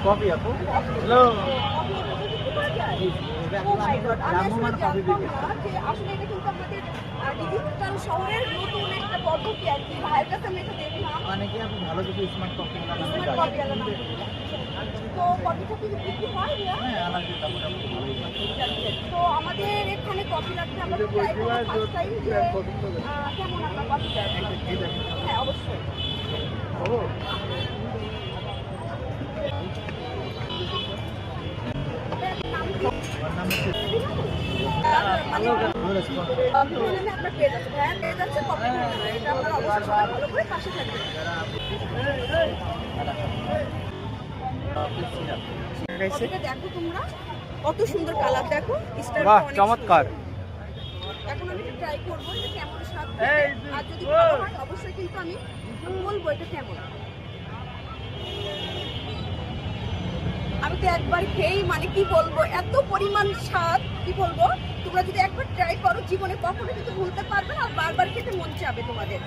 Coffee আপু hello আসলে এটা কিন্তু আমাদের ডিজিটাল শহরের নতুন একটা পদ্ধতি আর কি। ভাইয়ের কাছে আমি এটা দেখলাম, মানে কি আপু ভালো কিছু স্মার্ট কফি স্মার্ট কপি আলাদা। তো কপিটা কি বিক্রি হয় না? হ্যাঁ আলহামদুলিল্লাহ মোটামুটি ভালোই হয়। তো আমাদের এখানে কপি লাগবে, আমরা ট্রাই করব ফার্স্ট টাইম যে কেমন আপনার কপিটা। হ্যাঁ অবশ্যই। আপনার পেজ আছে, ভাইয়ার পেজ আছে, কপি এটা আপনার অবশ্যই সবাই ভালো করে পাশে থাকবে। কপিটা দেখো তোমরা, কত সুন্দর কালার দেখো, স্টাইলটা বাহ অনেক চমৎকার। সুন্দর। এখন আমি এটা ট্রাই করবো যে কেমন স্বাদ হবে। আর যদি ভালো হয় অবশ্যই কিন্তু আমি বলবো এটা কেমন। আমি তো একবার খেয়েই মানে কি বলবো, এত পরিমাণ স্বাদ কি বলবো। তোমরা যদি একবার ট্রাই করো জীবনে কখনো কিন্তু ভুলতে পারবে না, আর বারবার খেতে মন চাবে তোমাদের।